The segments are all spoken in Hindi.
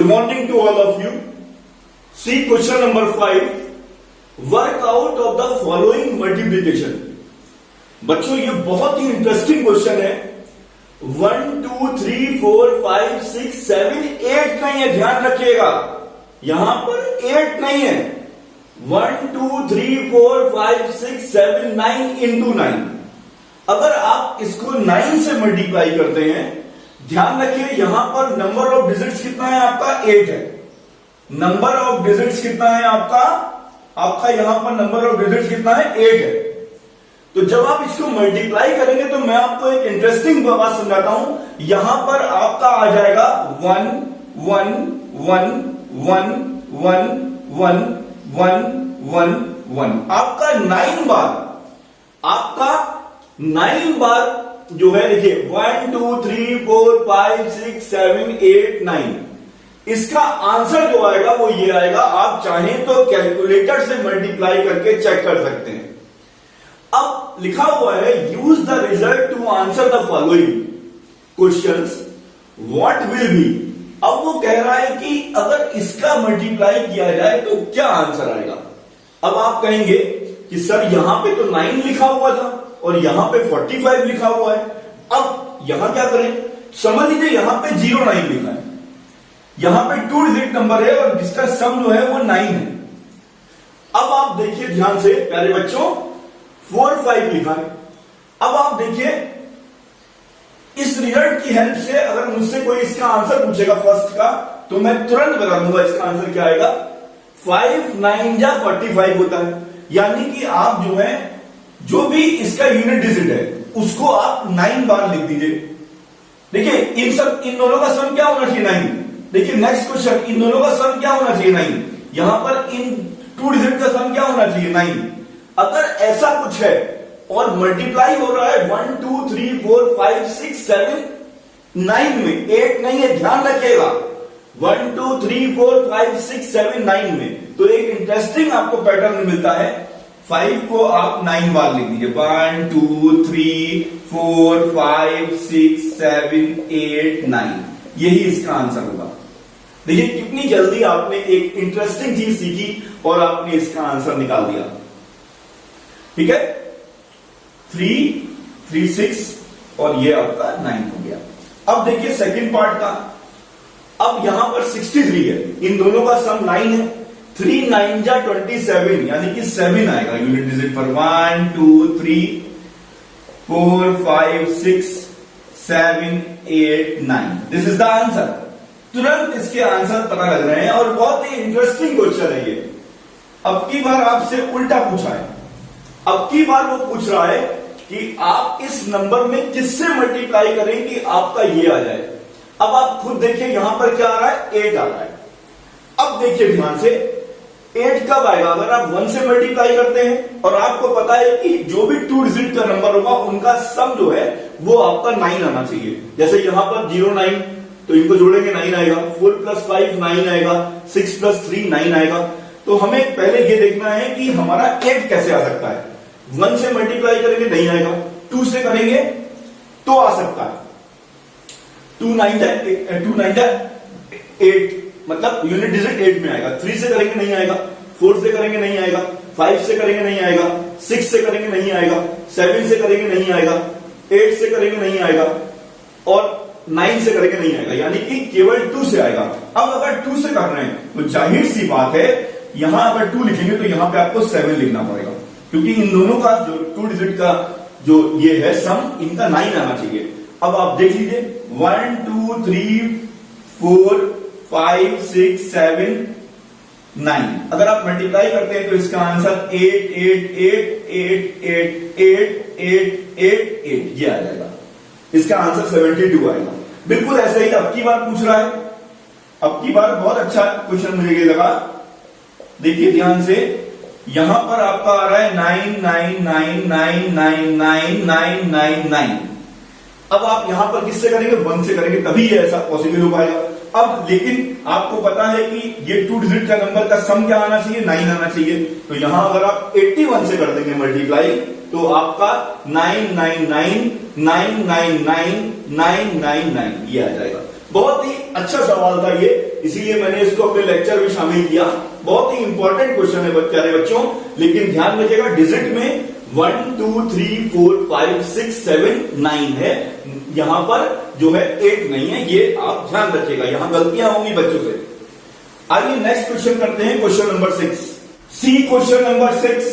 morning to all of you. See question number 5. Work out of the following multiplication. बच्चों ये बहुत ही इंटरेस्टिंग क्वेश्चन है. 1 2 3 4 5 6 7 8 नहीं है, ध्यान रखिएगा. यहां पर 8 नहीं है. 1 2 3 4 5 6 7 9 इंटू 9. अगर आप इसको 9 से मल्टीप्लाई करते हैं, ध्यान रखिए यहां पर नंबर ऑफ डिजिट्स कितना है आपका? 8 है. नंबर ऑफ डिजिट्स कितना है आपका यहां पर नंबर ऑफ डिजिट्स कितना है? 8 है. तो जब आप इसको मल्टीप्लाई करेंगे तो मैं आपको एक इंटरेस्टिंग बात समझाता हूं. यहां पर आपका आ जाएगा 1 1 1 1 1 1 1 1 1. आपका 9 बार जो है देखिए 1 2 3 4 5 6 7 8 9. इसका आंसर जो आएगा वो ये आएगा. आप चाहें तो कैलकुलेटर से मल्टीप्लाई करके चेक कर सकते हैं. अब लिखा हुआ है use the result to answer the following questions what will be. अब वो कह रहा है कि अगर इसका मल्टीप्लाई किया जाए तो क्या आंसर आएगा. अब आप कहेंगे कि सर यहां पे तो 9 लिखा हुआ था और यहां पे 45 लिखा हुआ है. अब यहां क्या करें? समझ लीजिए यहां पे 09 लिखा है, यहां पे 2 डिजिट नंबर है और जिसका सम जो है वो 9 है. अब आप देखिए ध्यान से प्यारे बच्चों, 4 5 लिखा है. अब आप देखिए इस रिजल्ट की हेल्प से अगर मुझसे कोई इसका आंसर पूछेगा फर्स्ट का, तो मैं तुरंत बता दूंगा इसका आंसर क्या आएगा. 5 9 या 45 होता है. यानी कि आप जो है जो भी इसका यूनिट डिजिट है उसको आप 9 बार लिख दीजिए. देखिए इन दोनों का सम क्या होना चाहिए? 9. देखिए नेक्स्ट क्वेश्चन, इन दोनों का सम क्या होना चाहिए? 9. यहां पर इन 2 डिजिट का सम क्या होना चाहिए? 9. अगर ऐसा कुछ है और मल्टीप्लाई हो रहा है 1 2 3 4 5 6 7 9 में, 8 नहीं है, ध्यान रखिएगा. 1 2 3 4 5 6 7 9 में, तो एक इंटरेस्टिंग आपको पैटर्न मिलता है. 5 को आप 9 बार लिख दीजिए. 1 2 3 4 5 6 7 8 9. यही इसका आंसर होगा. देखिए कितनी जल्दी आपने एक इंटरेस्टिंग चीज सीखी और आपने इसका आंसर निकाल दिया. ठीक है, 3 3 6 और ये आपका 9 हो गया. अब देखिए सेकंड पार्ट का. अब यहां पर 63 है, इन दोनों का सम 9 है. 3 9 जा 27 यानी कि 7 आएगा यूनिट डिजिट पर. 1 2 3 4 5 6 7 8 9. This is the answer. तुरंत इसके आंसर पता लग रहे हैं और बहुत ही इंटरेस्टिंग क्वेश्चन है ये. अब की बार आपसे उल्टा पूछा है. अब की बार वो पूछ रहा है कि आप इस नंबर में किससे मल्टीप्लाई करें कि आपका ये आ जाए. अब आप खुद देखिए यहां पर क्या आ रहा है? 8 आ रहा है. अब देखिए ध्यान से 8 कब आएगा? अगर आप 1 से मल्टीप्लाई करते हैं और आपको पता है कि जो भी 2 डिजिट का नंबर होगा उनका सम जो है वो आपका 9 आना चाहिए. जैसे यहां पर 09, तो इनको जोड़ेंगे 9 आएगा. 4 + 5 9 आएगा. 6 + 3 9 आएगा. तो हमें पहले ये देखना है कि हमारा 8 कैसे आ सकता है. 1 से मल्टीप्लाई करेंगे नहीं आएगा, 2 से करेंगे तो आ सकता है. 2 9 8 मतलब यूनिट डिजिट 8 में आएगा. 3 से करेंगे नहीं आएगा, 4 से करेंगे नहीं आएगा, 5 से करेंगे नहीं आएगा, 6 से करेंगे नहीं आएगा, 7 से करेंगे नहीं आएगा, 8 से करेंगे नहीं आएगा और 9 से करेंगे नहीं आएगा. यानी कि केवल 2 से आएगा. अब अगर 2 से कर रहे हैं तो जाहिर सी बात है यहां अगर 2 लिखेंगे तो यहां पे आपको 7 लिखना पड़ेगा, क्योंकि इन दोनों का जो 2 डिजिट का जो ये है सम, इनका 9 आना चाहिए. अब आप देख लीजिए 1 2 3 4 5 6 7 9. अगर आप मल्टीप्लाई करते हैं तो इसका आंसर 8 8 8 8 8 8 8 8 8 ये आ जाएगा. इसका आंसर 72 आएगा. बिल्कुल ऐसे ही अब की बार पूछ रहा है. अब की बार बहुत अच्छा क्वेश्चन मुझे ये लगा. देखिए ध्यान से, यहां पर आपका आ रहा है 9 9 9 9 9 9 9 9 9. अब आप यहां पर किससे करेंगे? 1 से करेंगे तभी ये ऐसा पॉसिबल हो पाएगा. अब लेकिन आपको पता है कि ये 2 डिजिट का नंबर का सम क्या आना चाहिए? 9 आना चाहिए. तो यहां अगर आप 81 से कर देंगे मल्टीप्लाई तो आपका 999 999 999 ये आ जाएगा. बहुत ही अच्छा सवाल था ये, इसीलिए मैंने इसको अपने लेक्चर में शामिल किया। बहुत ही इंपॉर्टेंट क्वेश्चन है प्यारे बच्चों, लेकिन ध्यान रखिएगा डिजिट में 1 2 3 4 5 6 7 9 है, यहां पर जो है 8 नहीं है, ये आप ध्यान रखिएगा, यहां गलतियां होंगी बच्चों से। आइए नेक्स्ट क्वेश्चन करते हैं, question number 6। See question number 6,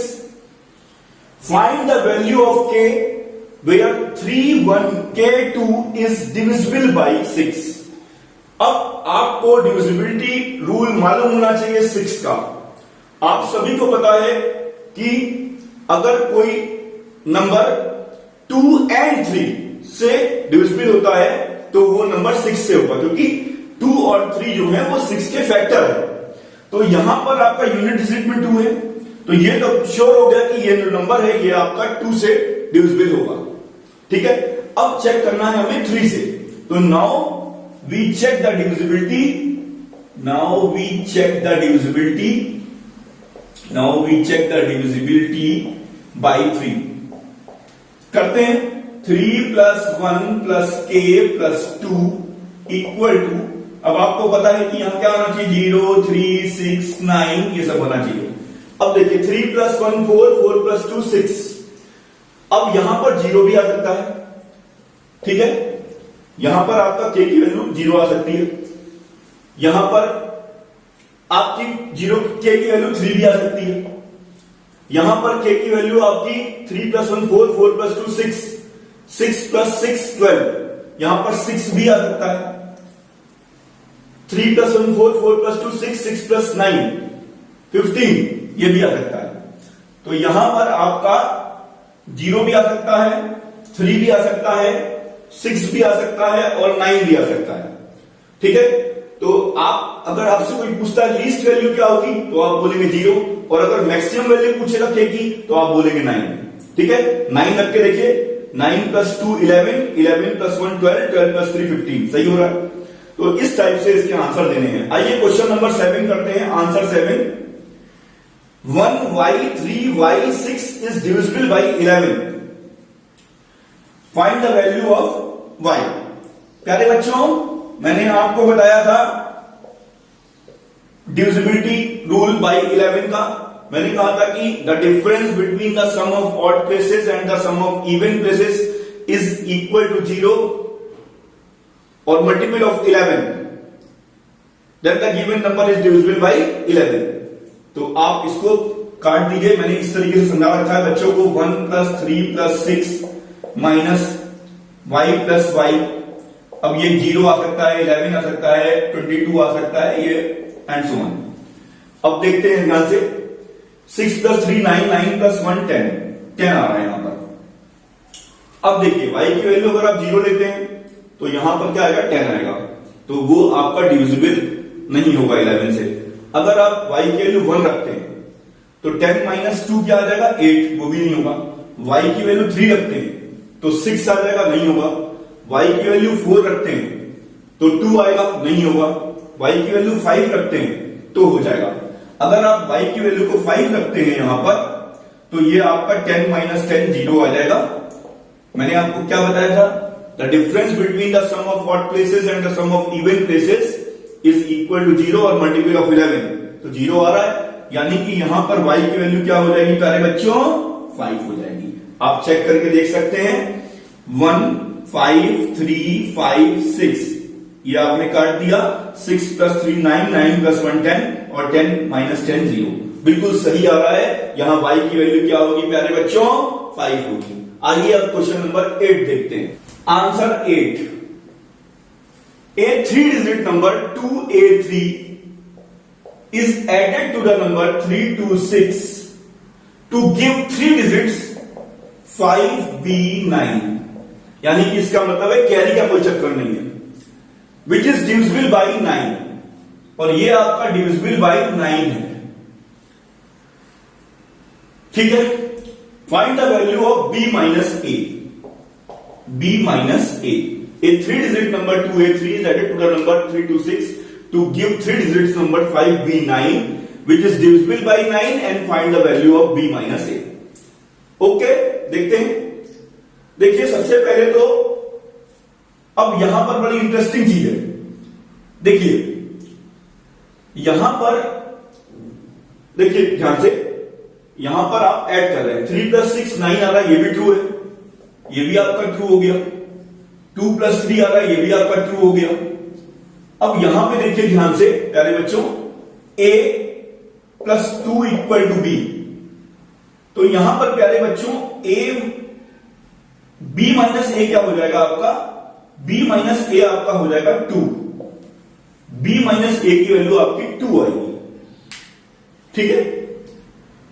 find the value of k where 3 1 k2 is divisible by 6। अब आपको डिविजिबिलिटी रूल मालूम होना चाहिए 6 का। आप सभी को पता है कि अगर कोई नंबर 2 and 3 से डिविजिबल होता है तो वो नंबर 6 से होगा, क्योंकि 2 और 3 जो है वो 6 के फैक्टर है। तो यहां पर आपका यूनिट डिजिट में 2 है, तो ये तो श्योर हो गया कि ये जो नंबर है ये आपका 2 से डिविजिबल होगा। ठीक है, अब चेक करना है हमें 3 से। तो now we check the divisibility, now we check the divisibility, now we check the divisibility by 3। करते हैं 3 plus 1 plus k plus 2 equal to, अब आपको पता है कि यहां क्या होना चाहिए, 0 3 6 9 ये सब होना चाहिए। अब देखिए 3 प्लस 1 4, 4 प्लस 2 6। अब यहां पर 0 भी आ सकता है, ठीक है, यहां पर आपका k की वैल्यू 0 आ सकती है, यहां पर आपकी k की वैल्यू 3 भी आ सकती है, यहां पर k की वैल्यू आपकी 3 प्लस 1 4, 4 प्लस 2 6, 6 प्लस 6 12, यहां पर 6 भी आ सकता है, 3 प्लस 1 4, 4 प्लस 2 6, 6 प्लस 9 15, ये भी आ सकता है। तो यहां पर आपका 0 भी आ सकता है, 3 भी आ सकता है, 6 भी आ सकता है और 9 भी आ सकता है। ठीक है, तो आप अगर आपसे कोई पूछता है लीस्ट वैल्यू क्या होगी तो आप बोलेंगे 0, और अगर मैक्सिमम वैल्यू पूछेगा k की तो आप बोलेंगे 9। ठीक है, 9 रख के देखिए, 9 प्लस 2 11, 11 प्लस 1 12, 12 प्लस 3 15, सही हो रहा है। तो इस टाइप से इसके आंसर देने हैं। आइए क्वेश्चन नंबर 7 करते हैं, answer 7। 1y 3y 6 is divisible by 11, find the value of y। प्यारे बच्चों, मैंने आपको बताया था डिविजिबिलिटी रूल बाय 11 का। मैंने कहा था कि the difference between the sum of odd places and the sum of even places is equal to 0 और multiple of 11, then the given number is divisible by 11। तो आप इसको काट दीजिए, मैंने इस तरीके से समझा रखा है बच्चों को, 1 plus 3 plus 6 minus y plus y। अब ये 0 आ सकता है, 11 आ सकता है, 22 आ सकता है, ये एंड सो ऑन। अब देखते हैं ध्यान से, 6 प्लस 3 9, 9 प्लस 1 10, 10 आ रहा है यहां पर। अब देखिए y की वैल्यू अगर आप 0 लेते हैं तो यहां पर क्या आएगा, 10 आएगा, तो वो आपका डिविजिबल नहीं होगा 11 से। अगर आप y की वैल्यू 1 रखते हैं तो 10 माइनस 2 क्या आ जाएगा, 8, वो भी नहीं होगा। y की वैल्यू 3 रखते हैं तो 6 आ जाएगा, नहीं होगा। y की वैल्यू 4 रखते हैं तो 2 आएगा, नहीं होगा। y की वैल्यू 5 रखते हैं तो हो जाएगा। अगर आप y की वैल्यू को 5 रखते हैं यहां पर तो ये आपका 10 माइनस 10 0 आ जाएगा। मैंने आपको क्या बताया था, the difference between the sum of odd places and the sum of even places is equal to 0 और मल्टीपल ऑफ 11, तो 0 आ रहा है, यानी कि यहां पर y की वैल्यू क्या हो जाएगी प्यारे बच्चों, 5 हो जाएगी। आप चेक करके देख सकते हैं, 1 5 3 5 6, ये आपने काट दिया, 6 प्लस 3 9, 9 प्लस 1 10 और 10 माइनस 10 0, बिल्कुल सही आ रहा है। यहां y की वैल्यू क्या होगी प्यारे बच्चों, 5 होगी। आइए अब क्वेश्चन नंबर 8 देखते हैं, answer 8। A 3-digit number 2A3 is added to the number 326 to give 3 digits 5B9, यानी कि इसका मतलब है कैरी का कोई चक्कर नहीं है, विच इज डिविजिबल बाई 9, और ये आपका डिविजिबल बाई 9 है। ठीक है, find the value of B minus A। B minus A, a 3-digit number 2A3 is added to the number 326 to give 3 digits number 5B9 which is divisible by 9 and find the value of B minus A। Okay, देखते हैं। देखिए सबसे पहले तो अब यहां पर बड़ी इंटरेस्टिंग चीज है, देखिए यहां पर, देखिए ध्यान से, यहां पर आप ऐड कर रहे हैं 3 + 6 9 आ रहा है, ये भी ट्रू है, ये भी आपका ट्रू हो गया। 2 + 3 आ रहा है, ये भी आपका ट्रू हो गया। अब यहां पे देखिए ध्यान से प्यारे बच्चों, a + 2 = b, तो यहां पर प्यारे बच्चों b - a क्या हो जाएगा आपका, b - a आपका हो जाएगा 2, b - a की वैल्यू आपकी 2 आएगी। ठीक है,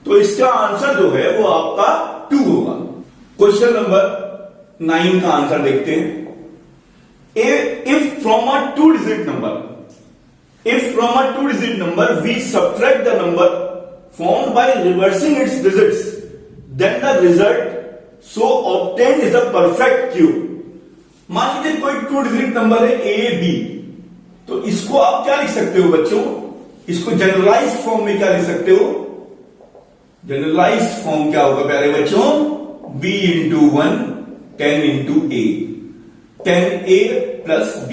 तो इसका आंसर जो है वो आपका 2 होगा। क्वेश्चन नंबर 9 का आंसर देखते हैं। If from a two-digit number we subtract the number formed by reversing its digits, then the result so obtained is a perfect cube। मान लीजिए कोई 2-digit नंबर है a b, तो इसको आप क्या लिख सकते हो बच्चों, इसको जनरलाइज्ड फॉर्म में क्या लिख सकते हो, जनरलाइज्ड फॉर्म क्या होगा प्यारे बच्चों, b × 1 10 × a, 10a + b।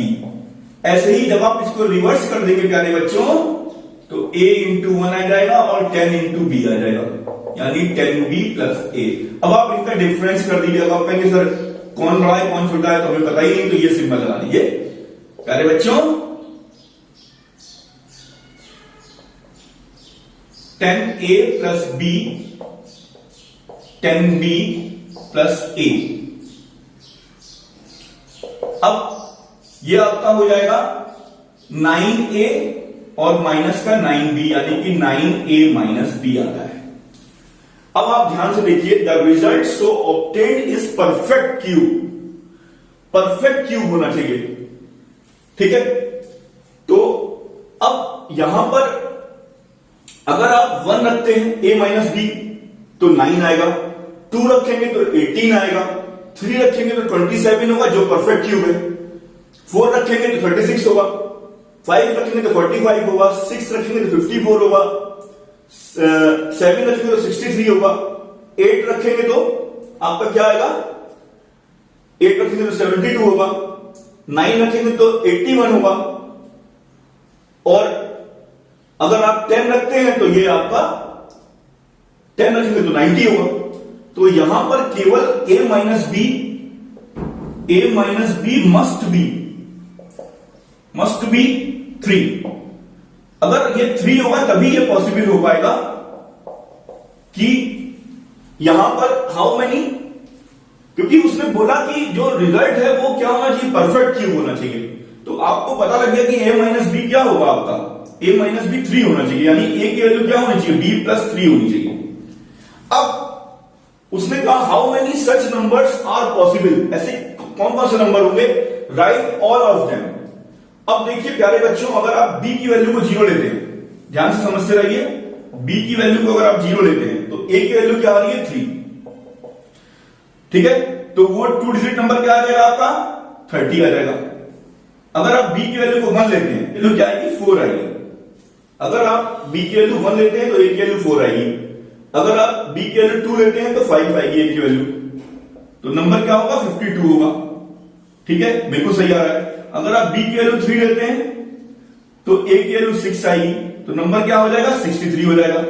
ऐसे ही जब आप इसको रिवर्स कर देंगे प्यारे बच्चों, तो a × 1 आ जाएगा और 10 × b आ जाएगा, यानी 10b + a। अब आप इनका डिफरेंस कर दीजिए। अब आप कहेंगे सर कौन बड़ा है कौन छोटा है, तो हमें पता ही नहीं, तो ये सिंबल लगा दीजिए प्यारे बच्चों। 10a + b, 10b + a। अब ये आपका हो जाएगा 9a और माइनस का 9b, यानी कि 9a - b आता है। अब आप ध्यान से देखिए, the result so obtained is perfect cube. Perfect cube होना चाहिए, ठीक है। तो अब यहां पर अगर आप 1 रखते हैं a - b तो 9 आएगा, 2 रखेंगे तो 18 आएगा, 3 रखेंगे तो 27 होगा जो परफेक्ट क्यूब है, 4 रखेंगे तो 36 होगा, 5 रखेंगे तो 45 होगा, 6 रखेंगे तो 54 होगा, 7 रखेंगे तो 63 होगा, 8 रखेंगे तो आपका क्या आएगा, 8 रखेंगे तो 72 होगा, 9 रखेंगे तो 81 होगा, और अगर आप 10 रखते हैं तो ये आपका 10 रखेंगे तो 90 होगा। तो यहां पर केवल a - b मस्ट बी 3। अगर ये 3 होगा तभी ये पॉसिबल हो पाएगा कि यहां पर हाउ मेनी, क्योंकि उसने बोला कि जो रिजल्ट है वो क्या होना चाहिए, परफेक्ट क्यूब होना चाहिए। तो आपको पता लग गया कि a - b क्या होगा आपका, a - b 3 होना चाहिए, यानी a की वैल्यू क्या होनी चाहिए, b + 3 होनी चाहिए। अब उसने कहा how many such numbers are possible, ऐसे कौन कौन से नंबर होंगे, राइट ऑल ऑफ देम। अब देखिए प्यारे बच्चों, अगर आप b की वैल्यू को 0 लेते हैं, ध्यान से समझते रहिए, b की वैल्यू को अगर आप 0 लेते हैं तो a की वैल्यू क्या आ रही है 3, ठीक है। तो वो 2-digit नंबर क्या आ जाएगा आपका 30 आ जाएगा। अगर आप b की वैल्यू को 1 लेते हैं तो क्या आएगी 4 आएगी। अगर आप b की वैल्यू 1 लेते हैं तो a की वैल्यू 4 आएगी। अगर आप b की वैल्यू 2 लेते हैं तो 5 आएगी a की वैल्यू, तो नंबर क्या होगा 52 होगा, ठीक है, बिल्कुल सही आ रहा है। अगर आप b की वैल्यू 3 लेते हैं तो a की वैल्यू 6 आएगी, तो नंबर क्या हो जाएगा 63 हो जाएगा।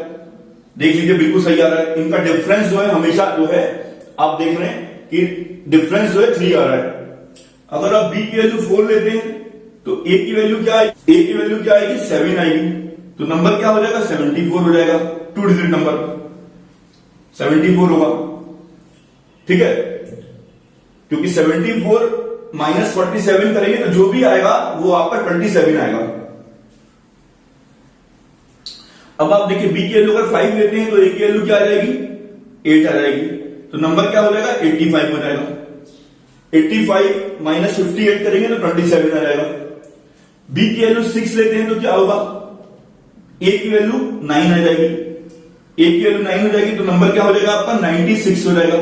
देख लीजिए बिल्कुल सही आ रहा है। इनका डिफरेंस जो है हमेशा जो है आप देख रहे हैं कि डिफरेंस जो है 3 आ रहा है। अगर आप b की वैल्यू 4 लेते हैं तो a की वैल्यू क्या आएगी, a की वैल्यू क्या आएगी 7 आएगी, तो नंबर क्या हो जाएगा 74 हो जाएगा। 2-digit नंबर 74 होगा, ठीक है, क्योंकि 74 - 47 करेंगे तो जो भी आएगा वो आपका 27 आएगा। अब आप देखिए b की वैल्यू अगर 5 लेते हैं तो a की वैल्यू क्या आ जाएगी 8 आ जाएगी, तो नंबर क्या हो जाएगा 85 हो जाएगा। 85 - 58 करेंगे तो 27 आ जाएगा। b की वैल्यू 6 लेते हैं तो क्या होगा, a की वैल्यू 9 आ जाएगी, a की वैल्यू 9 हो जाएगी, तो नंबर क्या हो जाएगा आपका 96 हो जाएगा।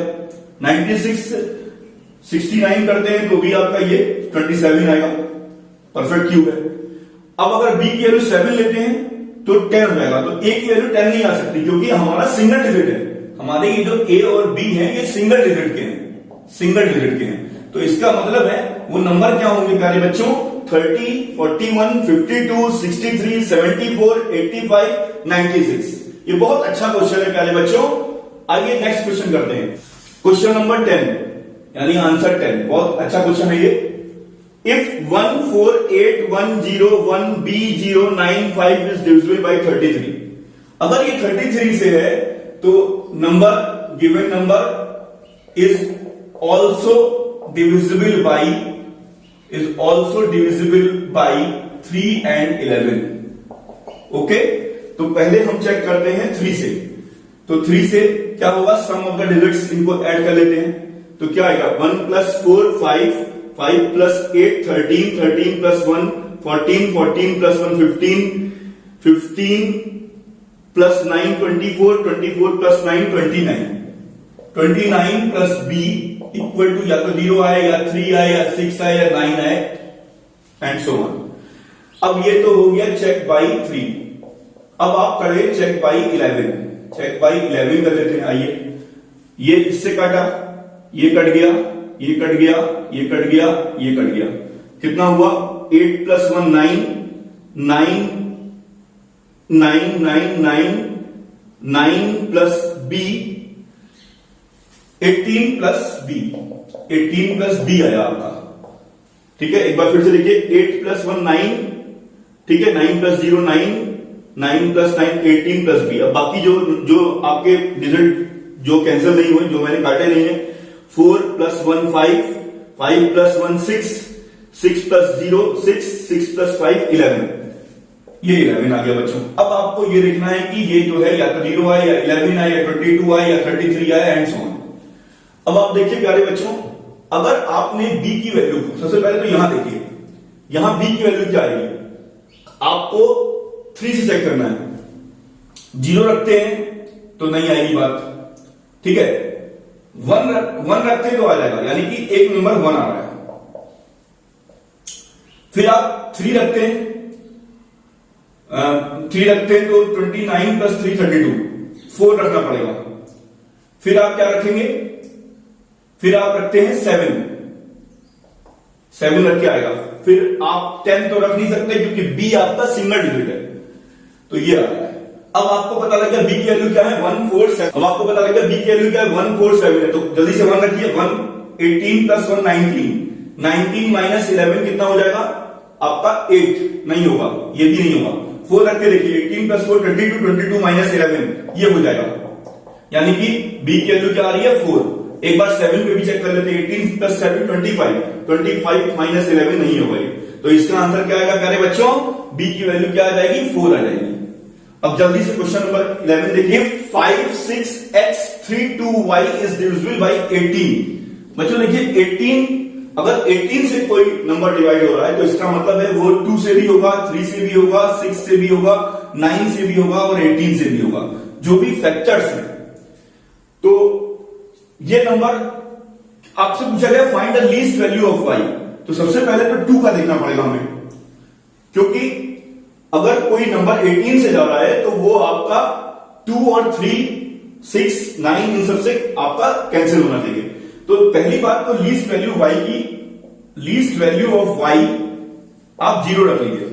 96 69 करते हैं तो भी आपका ये 27 आएगा, परफेक्ट क्यूब है। अब अगर b की वैल्यू 7 लेते हैं तो 10 हो जाएगा, तो a की वैल्यू 10 नहीं आ सकती क्योंकि हमारा सिंगल डिजिट है। हमारे ये जो a और b हैं ये सिंगल डिजिट के हैं, सिंगल डिजिट के हैं, तो इसका मतलब है वो नंबर क्या होंगे प्यारे बच्चों 30, 41, 52, 63, 74, 85, 96। ये बहुत अच्छा क्वेश्चन है प्यारे बच्चों। आइए नेक्स्ट क्वेश्चन करते हैं। क्वेश्चन नंबर 10 यानी आंसर 10। बहुत अच्छा क्वेश्चन है ये। If 1481001B095 is divisible bye 33, अगर ये 33 से है तो number given number is also divisible by 3 and 11। Okay, तो पहले हम चेक करते हैं 3 से। तो 3 से क्या होगा, सम ऑफ द डिजिट्स इनको ऐड कर लेते हैं। तो क्या आएगा, 1 + 4 5, 5 + 8 13, 13 + 1 14, 14 + 1 15, 15 + 9 24, 24 + 9 29, 29 + b इक्वल टू या तो 0 आए या 3 आए या 6 आए या 9 आए एंड सो ऑन। अब ये तो हो गया चेक बाई 3। अब आप करें चेक बाई 11। चेक बाई 11 कर लेते हैं। आइए, ये इससे काटा, ये कट गया, ये कट गया, ये कट गया, ये कट गया। कितना हुआ, 8 + 1 9, 9 9 9 9 9 + b 18 + b, 18 + b आया आपका। ठीक है, एक बार फिर से देखिए, 8 + 1 9, ठीक है, 9 + 0 9, 9 + 9 18 + b। अब बाकी जो आपके डिजिट जो कैंसिल नहीं हुए, जो मैंने काटे नहीं है, 4 + 1 5, 5 + 1 6, 6 + 0 6, 6 + 5 11। ये 11 आ गया बच्चों। अब आपको ये देखना है कि ये जो है या तो 0 आए या 11 आए या 22 आए या 33 आए एंड सो ऑन। अब आप देखिए प्यारे बच्चों, अगर आपने b की वैल्यू, सबसे पहले तो यहां देखिए, यहां b की वैल्यू क्या आएगी, आपको 3 से चेक करना है। 0 रखते हैं तो नहीं आएगी बात, ठीक है। 1 रखते हैं तो आ जाएगा, यानी कि एक नंबर 1 आ रहा है। फिर आप 3 रखते हैं, 3 रखते हैं तो 29 + 3 32, 4 रखना पड़ेगा। फिर आप क्या रखेंगे, फिर आप रखते हैं 7 रख के आएगा। फिर आप 10 तो रख नहीं सकते क्योंकि b आपका सिंगल डिजिट है, तो ये आ रहा है। अब आपको पता लग गया b की वैल्यू क्या है, 147। अब आपको पता लग गया b की वैल्यू क्या है, 147 है, तो जल्दी से 1 रखिए। 1 18 + 1 19, 19 - 11 कितना हो जाएगा आपका 8, नहीं होगा, ये भी नहीं होगा। 4 रख के देखिए, 18 + 4 22, 22 - 11 ये हो जाएगा, यानी कि b की वैल्यू क्या आ रही है 4। एक बार 7 पे भी चेक कर लेते हैं, 18 + 7 25, 25 - 11 नहीं होगा ये, तो इसका आंसर क्या आएगा प्यारे बच्चों, b की वैल्यू क्या आ जाएगी, 4 आ जाएगी। अब जल्दी से क्वेश्चन नंबर 11 देखिए। 5 6 x 3 2 y is divisible bye 18। बच्चों देखिए, 18 अगर 18 से कोई नंबर डिवाइड हो रहा है तो इसका मतलब है वो 2 से भी होगा, 3 से भी होगा, 6 से भी होगा, 9 से भी होगा और 18 से भी होगा, जो भी फैक्टर्स है। तो ये नंबर आपसे पूछा गया find the least value of y, तो सबसे पहले तो 2 का देखना पड़ेगा हमें, क्योंकि अगर कोई नंबर 18 से जा रहा है तो वो आपका 2 और 3 6 9 इन सबसे आपका कैंसिल होना चाहिए। तो पहली बात तो लीस्ट वैल्यू y की, लीस्ट वैल्यू ऑफ y आप 0 रख लीजिए।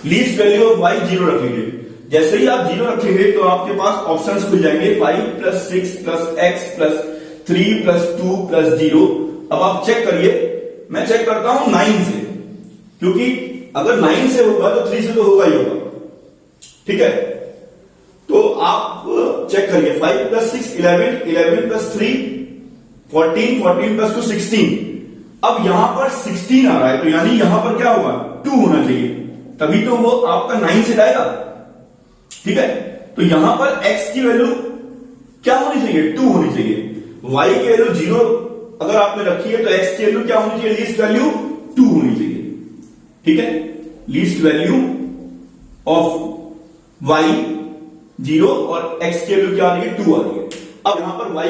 लीस्ट वैल्यू ऑफ y 0 रख लीजिए। जैसे ही आप 0 रखेंगे तो आपके पास ऑप्शंस खुल जाएंगे, 5 + 6 + x + 3 + 2 + 0। अब आप चेक करिए, मैं चेक करता हूं 9 से, क्योंकि अगर 9 से होगा तो 3 से तो होगा ही होगा, ठीक है। तो आप चेक करिए, 5 + 6 11, 11 + 3 14, 14 + 2 16। अब यहां पर 16 आ रहा है, तो यानी यहां पर क्या होगा, 2 होना चाहिए, तभी तो वो आपका 9 से जाएगा, ठीक है। तो यहां पर x की वैल्यू क्या होनी चाहिए, 2 होनी चाहिए। y की वैल्यू 0 अगर आपने रखी है तो x की वैल्यू क्या होनी चाहिए, लीस्ट वैल्यू 2 होनी चाहिए, ठीक है। लीस्ट वैल्यू ऑफ y 0 और x की वैल्यू क्या आ रही है, 2 आ रही है। अब यहां पर y